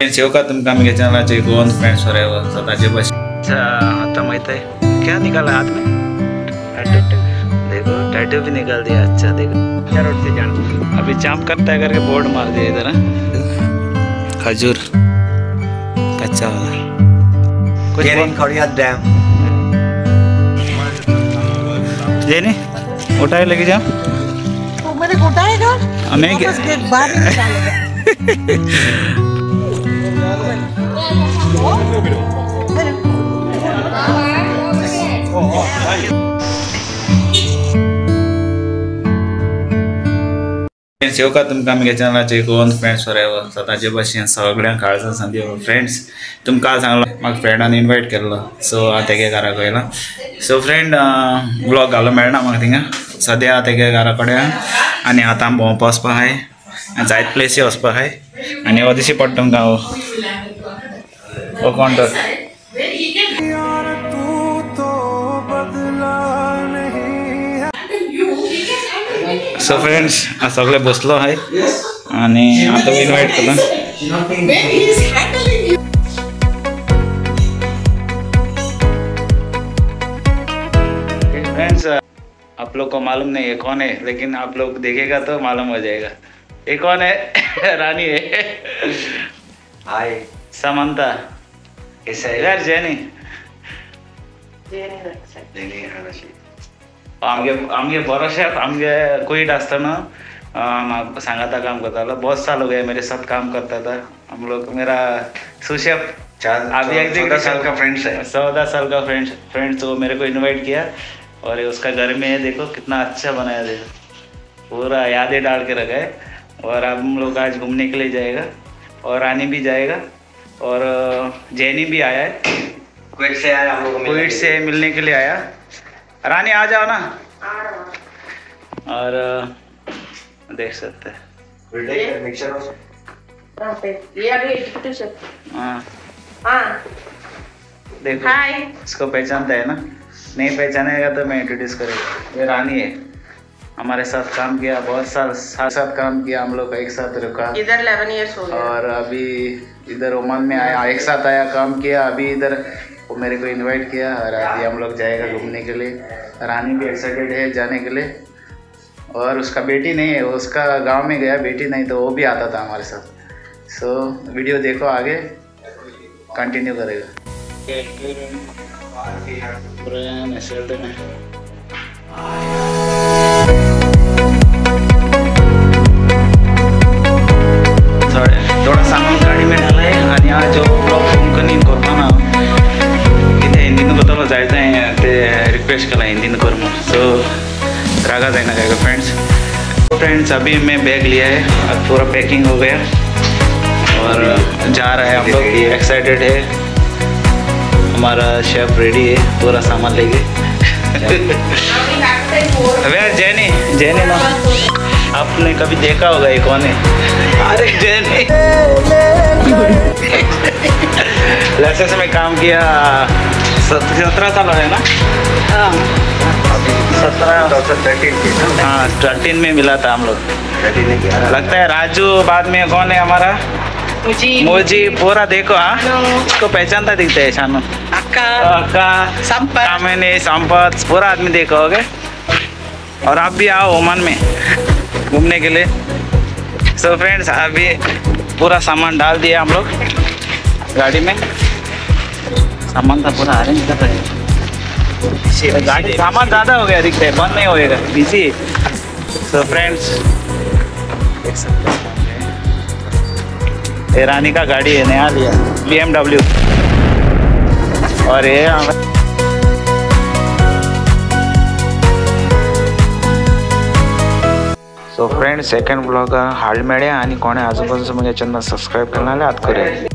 का तुमका आमच्या चॅनलाचे दोन फ्रेंड्स वर स्वतःचे बस आता माहित है क्या निकाला हाथ में देखो टैटू भी निकाल दिया। अच्छा देखो क्या रोड से जाना अभी जाम करता है करके बोर्ड मार दिया इधर खजूर कच्चा वाला कुछ डैम जेनी उठाए लेके जाओ मेरे को उठाएगा नहीं बाद में निकालेगा। का तुमका आमच्या चॅनलाचे दोन फ्रेंड्स वर स्वतःचे भशेन सगळ्यांक काळजां सांगली फ्रेंड्स तुमकां सांगलो म्हाका फ्रेंडान इन्वाइट केल्लो सो हांव तेगे घरा कयला सो फ्रेंड ब्लॉग घालूंक मेळना म्हाका थिंगा सद्या तेगे घरा कडेन आनी आतां भोंवपा वचपा आहाय जायत प्लेसी वचपा आहाय आनी हो दिशी पडटा तुमकां हो कोण तर सो फ्रेंड्स आज सगळे बसलो आहे आणि आता इन्वाइट केला फ्रेंड्स आप लोग को मालूम नहीं है कौन है लेकिन आप लोग देखेगा तो मालूम हो जाएगा ये कौन है रानी है हाय समंता कैसा है यार जेनी आमगे भरोशात आमगे कोविड आसतना सांगाता काम करता था। बहुत साल हो गए मेरे साथ काम करता था हम लोग मेरा सुशेफ अभी 14 साल का फ्रेंड्स है 14 साल का फ्रेंड्स तो मेरे को इनवाइट किया और उसका घर में है देखो कितना अच्छा बनाया देखो पूरा यादें डाल के रखा है और अब हम लोग आज घूमने के लिए जाएगा और रानी भी जाएगा और जैनी भी आया है कुवैत से आया हम लोग कुवैत से मिलने के लिए आया। रानी आ जाओ ना और देख सकते हैं देखो इसको पहचानता है ना नहीं पहचानेगा तो मैं इंट्रोड्यूस करेगा। ये रानी है हमारे साथ काम किया बहुत साल साथ काम किया हम लोग एक साथ रुका इधर 11 इयर्स हो गया और अभी इधर ओमान में आया एक साथ आया काम किया अभी इधर वो मेरे को इनवाइट किया और अभी हम लोग जाएगा घूमने के लिए। रानी भी एक्साइटेड है जाने के लिए और उसका बेटी नहीं है उसका गांव में गया बेटी नहीं तो वो भी आता था हमारे साथ। सो वीडियो देखो आगे कंटिन्यू करेगा। थोड़ा सामान गाड़ी में डाला है आणि आज जो ब्लॉग तुमकं करतो ना किती हिंदीन बतावलं जायचं आहे ते रिक्वेस्ट केला हिंदीन कर म्हणून सो रागा जाए ना क्या फ्रेंड्स अभी मैं बैग लिया है अब पूरा पैकिंग हो गया और जा रहा है हम लोग एक्साइटेड है हमारा शेफ रेडी है पूरा सामान लेके अरे जैनी ना आपने कभी देखा होगा ये कौन है अरे जैनी लाइसेंस में काम किया 17 साल है ना 13 में मिला था हम लोग लगता है राजू बाद में कौन है हमारा मोजी पूरा देखो हाँ इसको पहचानता दिखता है शानू अक्का संपत पूरा आदमी देखोगे और आप भी आओ ओमान में घूमने के लिए। सो फ्रेंड्स अभी पूरा सामान डाल दिया हम लोग गाड़ी में सामान था पूरा अरेंज कर रहे हैं गाड़ी सामान ज़्यादा हो गया दिखता है बंद नहीं होएगा बिजी। सो फ्रेंड्स देख सकते हैं ये रानी का गाड़ी है नया लिया BMW और ये सो फ्रेंड्स सेकंड ब्लॉग हाल मेळ्या आणि कोणे आजूबाजूचं म्हणजे चॅनल सबस्क्राईब करणारे हात करूया।